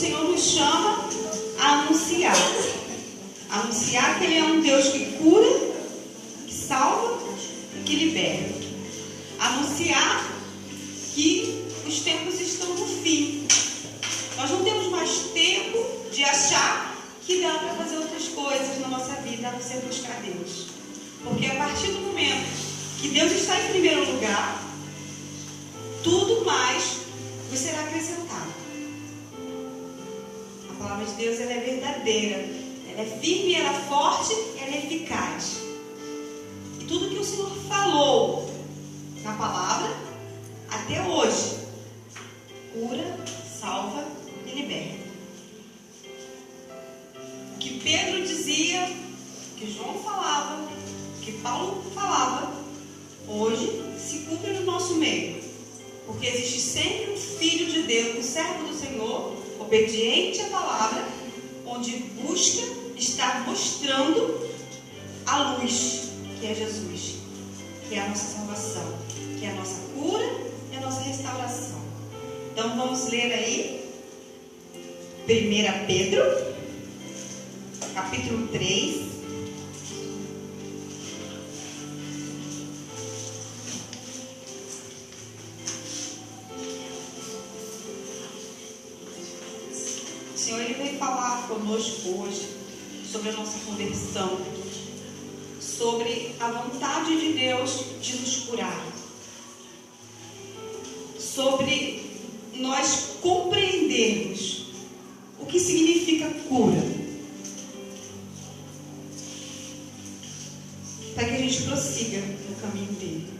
Senhor nos chama a anunciar. Anunciar que Ele é um Deus que cura, que salva e que liberta. Anunciar que os tempos estão no fim. Nós não temos mais tempo de achar que dá para fazer outras coisas na nossa vida, a não ser buscar Deus. Porque a partir do momento que Deus está em primeiro lugar, tudo mais vos será acrescentado. A palavra de Deus, ela é verdadeira, ela é firme, ela é forte, ela é eficaz. E tudo que o Senhor falou na palavra, até hoje, cura, salva e liberta. O que Pedro dizia, o que João falava, o que Paulo falava, hoje se cumpre no nosso meio. Porque existe sempre um filho de Deus, um servo do Senhor, obediente à palavra, onde busca estar mostrando a luz, que é Jesus, que é a nossa salvação, que é a nossa cura e a nossa restauração. Então vamos ler aí 1 Pedro, capítulo 3. O Senhor, Ele veio falar conosco hoje sobre a nossa conversão, sobre a vontade de Deus de nos curar, sobre nós compreendermos o que significa cura, para que a gente prossiga no caminho dele.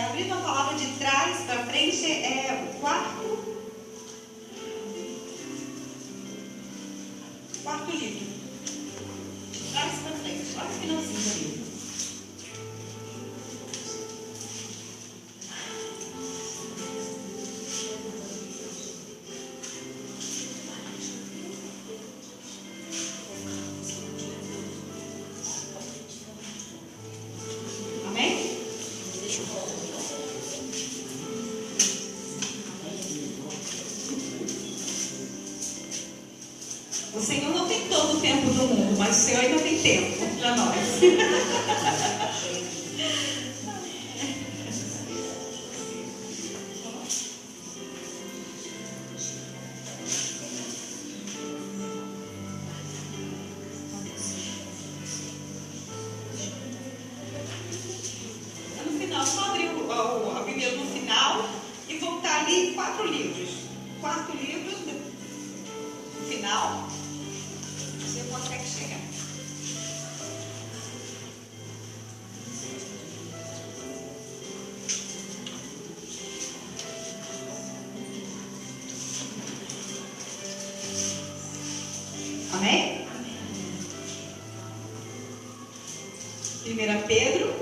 Abrindo a palavra de trás para frente, é o quarto livro. De trás para frente, lá no finalzinho do livro. O Senhor não tem todo o tempo do mundo, mas o Senhor ainda tem tempo para nós. No final, só abrir a Bíblia no final e voltar ali 4 livros. 4 livros no final. Você consegue chegar. Amém? 1 Pedro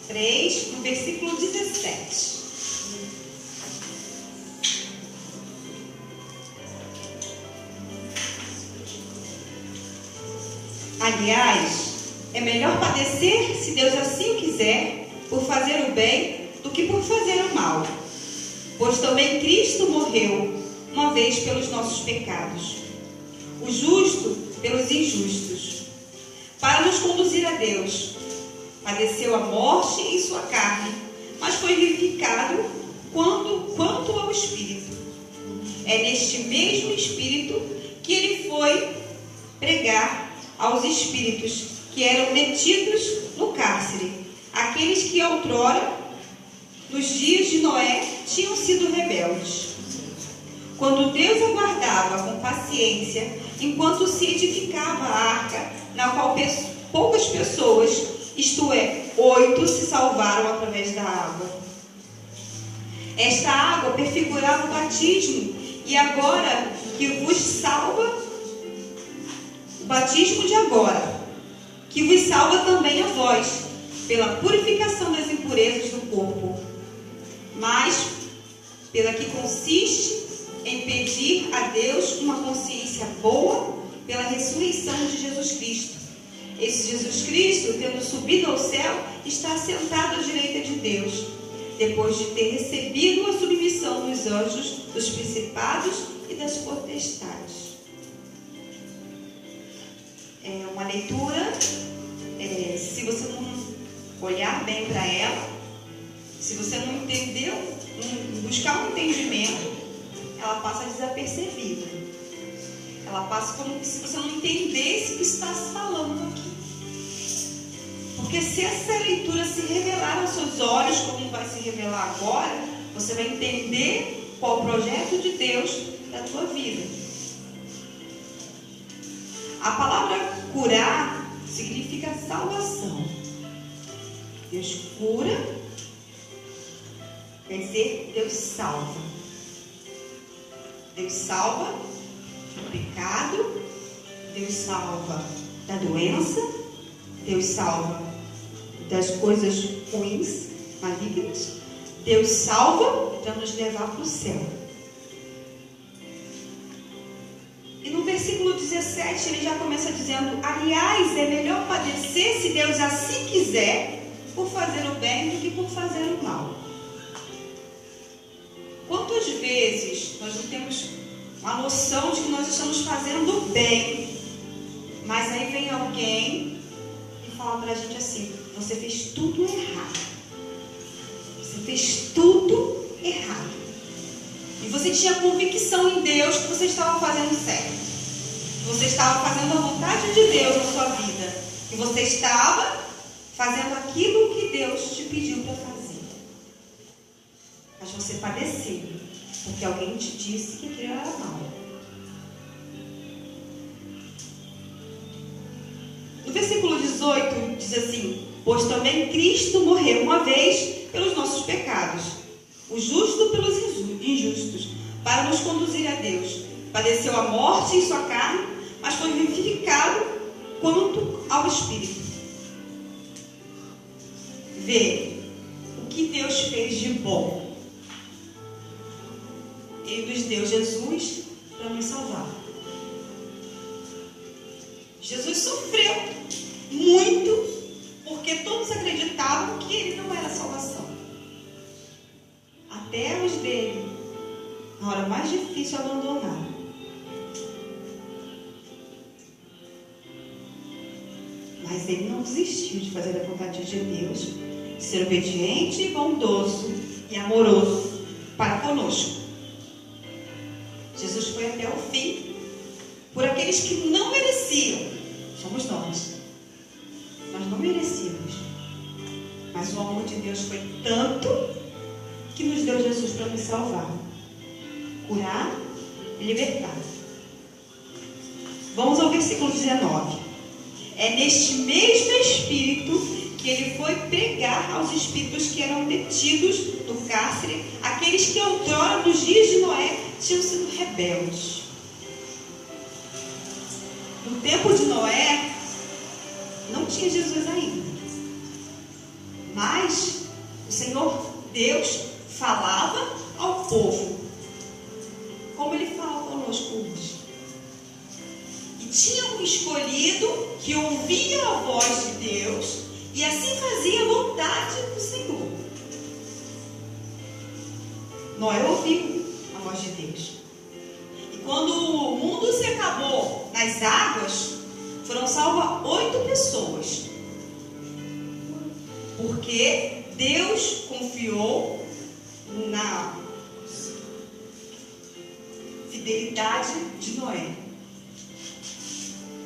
3, no versículo 17. Aliás, é melhor padecer, se Deus assim o quiser, por fazer o bem, do que por fazer o mal. Pois também Cristo morreu uma vez pelos nossos pecados, o justo pelos injustos, para nos conduzir a Deus. Padeceu a morte em sua carne, mas foi vivificado quanto ao Espírito. É neste mesmo Espírito que ele foi pregar aos espíritos que eram detidos no cárcere, aqueles que outrora, nos dias de Noé, tinham sido rebeldes. Quando Deus aguardava com paciência, enquanto se edificava a arca, na qual poucas pessoas, isto é, 8, se salvaram através da água. Esta água prefigurava o batismo, e agora que vos salva, o batismo de agora, que vos salva também a vós, pela purificação das impurezas do corpo, mas pela que consiste em pedir a Deus uma consciência boa pela ressurreição de Jesus Cristo. Esse Jesus Cristo, tendo subido ao céu, está assentado à direita de Deus, depois de ter recebido a submissão dos anjos, dos principados e das potestades. É uma leitura, se você não olhar bem para ela, se você não entender, buscar um entendimento, ela passa desapercebida. Ela passa como se você não entendesse o que está se falando aqui. Porque se essa leitura se revelar aos seus olhos, como vai se revelar agora, você vai entender qual o projeto de Deus da tua vida. A palavra curar significa salvação. Deus cura, quer dizer, Deus salva. Deus salva do pecado, Deus salva da doença, Deus salva das coisas ruins, malignas. Deus salva para nos levar para o céu. E no versículo 17 ele já começa dizendo: aliás, é melhor padecer, se Deus assim quiser, por fazer o bem do que por fazer o mal. Quantas vezes nós não temos uma noção de que nós estamos fazendo o bem, mas aí vem alguém e fala para a gente assim: você fez tudo errado. Você fez tudo errado. E você tinha convicção em Deus que você estava fazendo certo. Que você estava fazendo a vontade de Deus na sua vida. Que você estava fazendo aquilo que Deus te pediu para fazer. Mas você padeceu, porque alguém te disse que aquilo era mal. No versículo 18 diz assim: pois também Cristo morreu uma vez pelos nossos pecados, o justo pelos injustos, para nos conduzir a Deus. Padeceu a morte em sua carne, mas foi vivificado quanto ao Espírito. Vê o que Deus fez de bom. Ele nos deu Jesus para nos salvar. Jesus sofreu muito, porque todos acreditavam que ele não era salvação. Até os dele, na hora mais difícil, abandonaram. Mas ele não desistiu de fazer a vontade de Deus, de ser obediente, bondoso e amoroso para conosco. Jesus foi até o fim por aqueles que não mereciam. Somos nós. Nós não merecíamos. Mas o amor de Deus foi tanto que nos deu Jesus para nos salvar, curar e libertar. Vamos ao versículo 19. É neste mesmo Espírito que ele foi pregar aos espíritos que eram detidos no cárcere, aqueles que outrora, nos dias de Noé, tinham sido rebeldes. No tempo de Noé, não tinha Jesus ainda. Mas o Senhor Deus falava ao povo, como ele fala conosco hoje. E tinha um escolhido que ouvia a voz de Deus e assim fazia a vontade do Senhor. Noé ouviu a voz de Deus. E quando o mundo se acabou nas águas, foram salvas 8 pessoas. Porque Deus confiou na fidelidade de Noé.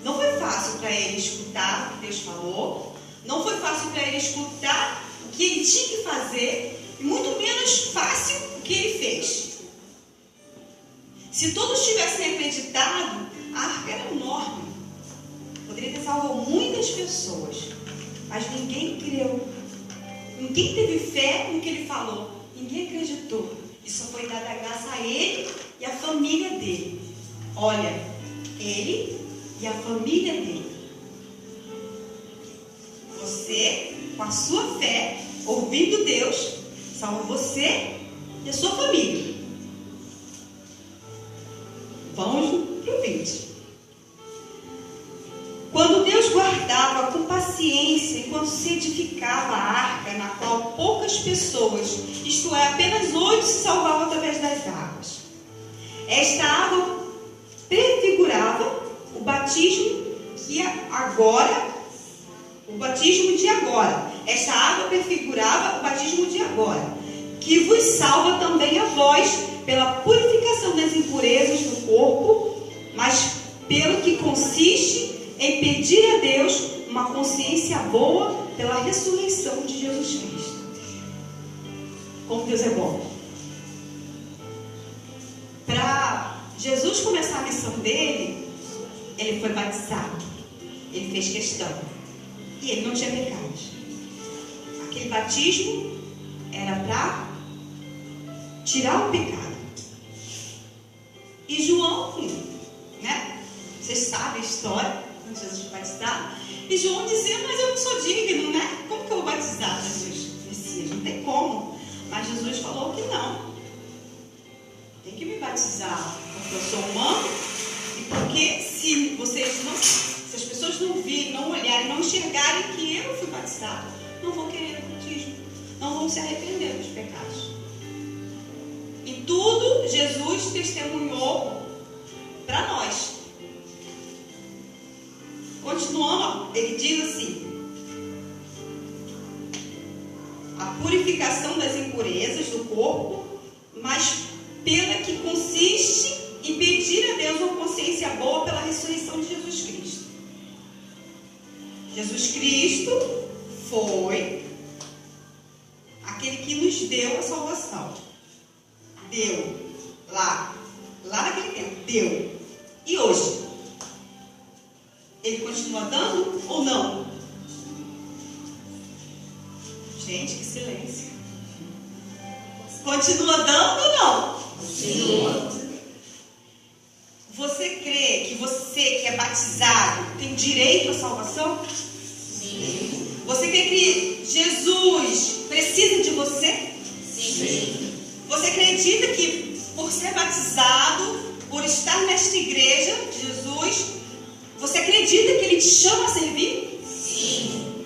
Não foi fácil para ele escutar o que Deus falou. Não foi fácil para ele escutar o que ele tinha que fazer. E muito menos fácil o que ele fez. Se todos tivessem acreditado, a arca era enorme. Poderia ter salvo muitas pessoas. Mas ninguém creu. Ninguém teve fé no que ele falou. Ninguém acreditou. E só foi dada a graça a ele e a família dele. Olha, ele e a família dele. Você, com a sua fé, ouvindo Deus, salva você e a sua família. Vamos para o 20. Quando Deus guardava com paciência paciência enquanto se edificava a arca, na qual poucas pessoas, isto é, apenas 8, se salvavam através das águas. Esta água prefigurava o batismo que agora, o batismo de agora. Esta água prefigurava o batismo de agora, que vos salva também a vós pela purificação das impurezas do corpo, mas pelo que consiste em pedir a Deus uma consciência boa pela ressurreição de Jesus Cristo. Como Deus é bom. Para Jesus começar a missão dele, ele foi batizado. Ele fez questão. E ele não tinha pecados. Aquele batismo era para tirar o pecado. E João, né? Vocês sabem a história, quando Jesus foi batizado. E João dizia, mas eu não sou digno, né? Como que eu vou batizar Jesus? Messias, não tem como. Mas Jesus falou que não. Tem que me batizar, porque eu sou humano. E porque se as pessoas não virem, não olharem, não enxergarem que eu fui batizado, não vão querer o batismo. Não vão se arrepender dos pecados. E tudo Jesus testemunhou para nós. Continuando, ele diz assim: a purificação das impurezas do corpo, mas pela que consiste em pedir a Deus uma consciência boa pela ressurreição de Jesus Cristo. Jesus Cristo foi aquele que nos deu a salvação. Deu lá naquele tempo, deu. E hoje? Ele continua dando ou não? Gente, que silêncio. Continua dando ou não? Sim. Você crê que você que é batizado tem direito à salvação? Sim. Você crê que Jesus precisa de você? Sim. Você acredita que por ser batizado, por estar nesta igreja de Jesus, você acredita que Ele te chama a servir? Sim.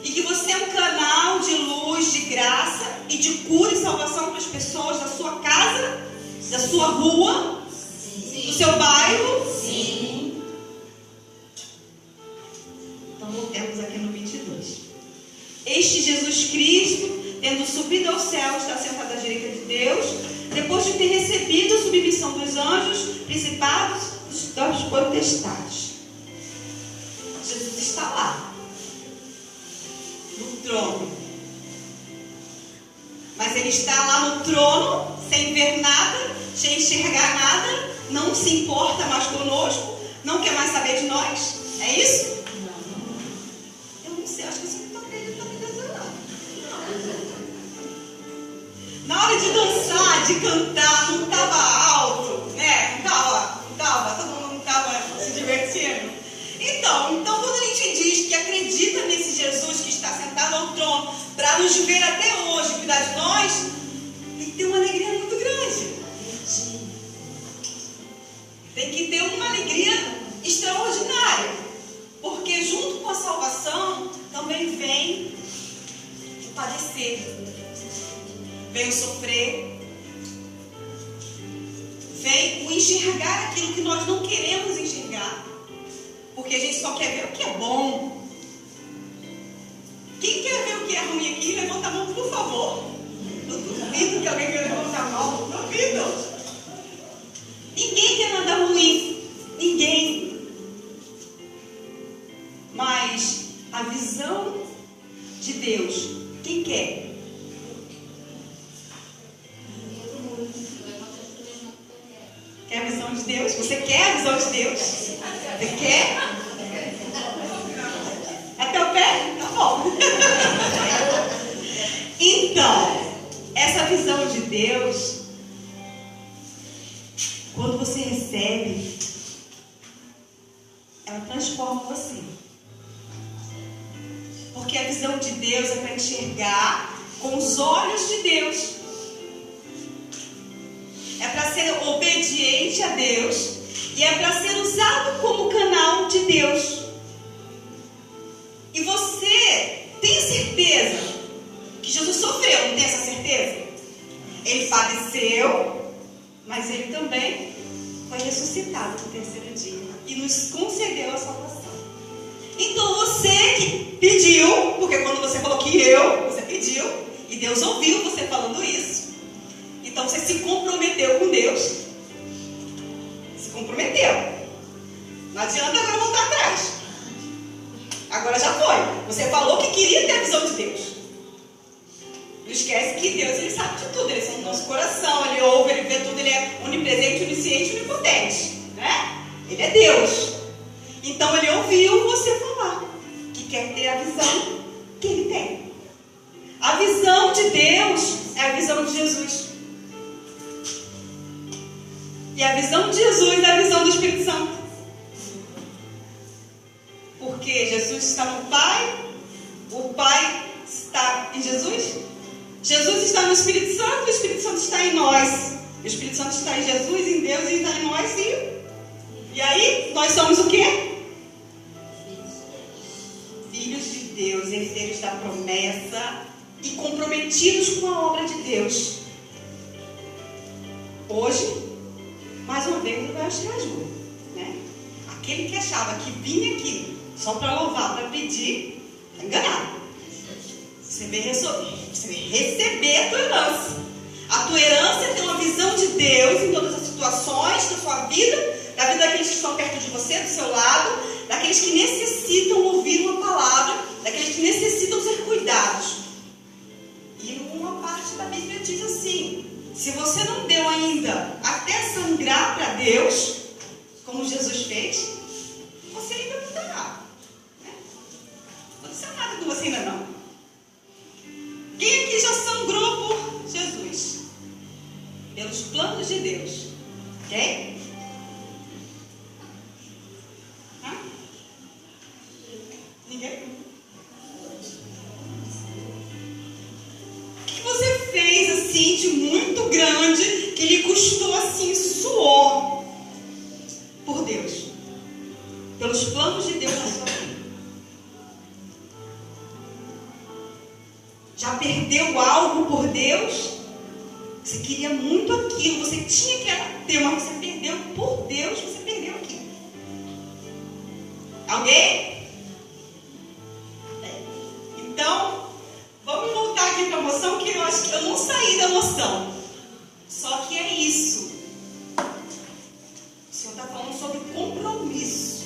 E que você é um canal de luz, de graça e de cura e salvação para as pessoas da sua casa, da sua rua, sim, do seu bairro? Sim. Então voltemos aqui no 22. Este Jesus Cristo, tendo subido ao céu, está sentado à direita de Deus, depois de ter recebido a submissão dos anjos, principados, dos potestades. Jesus está lá, no trono. Mas Ele está lá no trono, sem ver nada, sem enxergar nada, não se importa mais conosco, não quer mais saber de nós. É isso? Não. Eu não sei, acho que você não está acreditando em Deus, não. Na hora de dançar, de cantar, não estava alto, né? Não estava, todo mundo não estava se divertindo. Então, quando a gente diz que acredita nesse Jesus que está sentado ao trono para nos ver até hoje, cuidar de nós, tem que ter uma alegria muito grande. Tem que ter uma alegria extraordinária. Porque junto com a salvação também vem o padecer, vem o sofrer, vem o enxergar aquilo que nós não queremos enxergar. Porque a gente só quer ver o que é bom. Quem quer ver o que é ruim aqui, levanta a mão, por favor. Eu duvido que alguém quer levantar a mão. Duvido. Ninguém quer nada ruim. Ninguém. Mas a visão de Deus, quem quer? Quer a visão de Deus? Você quer a visão de Deus? Você quer? Até o pé? Tá bom. Então, essa visão de Deus, quando você recebe, ela transforma você. Porque a visão de Deus é para enxergar com os olhos de Deus. É para ser obediente a Deus e é para ser usado como canal de Deus. E você tem certeza que Jesus sofreu, não tem essa certeza? Ele padeceu, mas ele também foi ressuscitado no terceiro dia e nos concedeu a salvação. Então você que pediu, porque quando você falou que você pediu, e Deus ouviu você falando isso, então você se comprometeu com Deus. Se comprometeu. Não adianta agora voltar atrás. Agora já foi. Você falou que queria ter a visão de Deus. Não esquece que Deus, ele sabe de tudo. Ele sabe do nosso coração, ele ouve, ele vê tudo. Ele é onipresente, onisciente, onipotente, né? Ele é Deus. Então ele ouviu você falar que quer ter a visão que ele tem. A visão de Deus é a visão de Jesus. E a visão de Jesus é a visão do Espírito Santo. Porque Jesus está no Pai, o Pai está em Jesus, Jesus está no Espírito Santo, o Espírito Santo está em nós. O Espírito Santo está em Jesus, em Deus, e está em nós, e aí nós somos o quê? Filhos de Deus, herdeiros da promessa e comprometidos com a obra de Deus. Hoje, mais uma vez, ele vai achar ajuda, né? Aquele que achava que vinha aqui só para louvar, para pedir, está enganado. Você vai receber a tua herança. A tua herança é ter uma visão de Deus em todas as situações da sua vida, da vida daqueles que estão perto de você, do seu lado, daqueles que necessitam ouvir uma palavra, daqueles que necessitam ser cuidados. E uma parte da Bíblia diz assim: se você não deu ainda até sangrar para Deus, como Jesus fez, você ainda não dará. Né? Não aconteceu nada com você ainda não. Quem aqui já sangrou por Jesus? Pelos planos de Deus. Ok? Hã? Ninguém? O que você fez assim de muito grande que lhe custou assim suor por Deus? Pelos planos de Deus na sua vida. Já perdeu algo por Deus? Você queria muito aquilo, você tinha que ter, mas você perdeu por Deus, você perdeu aquilo. Alguém? Então, vamos voltar aqui para a emoção, que eu acho que eu não saí da emoção. Só que é isso. O Senhor está falando sobre compromisso.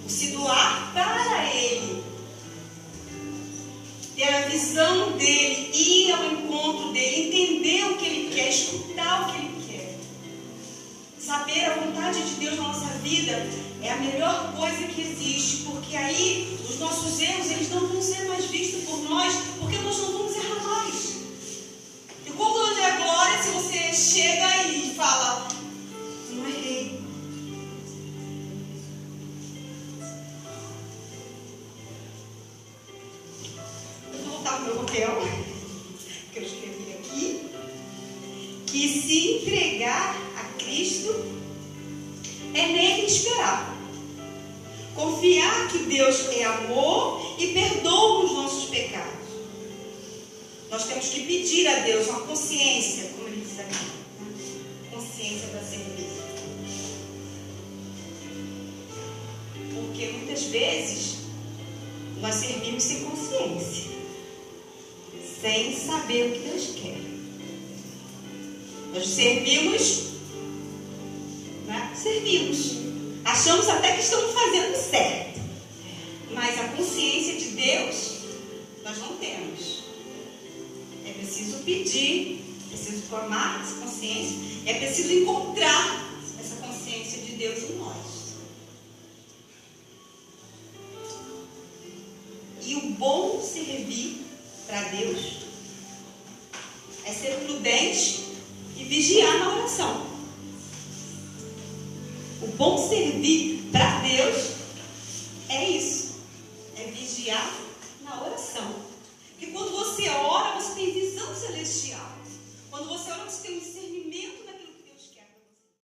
O se doar para Ele. Ter a visão dele, ir ao encontro dele, entender o que ele quer, escutar o que ele quer. Saber a vontade de Deus na nossa vida é a melhor coisa que existe, porque aí os nossos erros, eles não vão ser mais vistos por nós, porque nós não vamos errar mais. E quando é a glória, se você chega e fala: não errei. No meu papel, que eu escrevi aqui, que se entregar a Cristo é nele esperar, confiar que Deus é amor e perdoa os nossos pecados. Nós temos que pedir a Deus uma consciência, como ele diz aqui, consciência para servir, porque muitas vezes nós servimos sem consciência, sem saber o que Deus quer. Nós servimos, né? Servimos. Achamos até que estamos fazendo certo. Mas a consciência de Deus, nós não temos. É preciso pedir, é preciso formar essa consciência, é preciso encontrar essa consciência de Deus em nós. E o bom servir para Deus é ser prudente e vigiar na oração. O bom servir para Deus é isso, é vigiar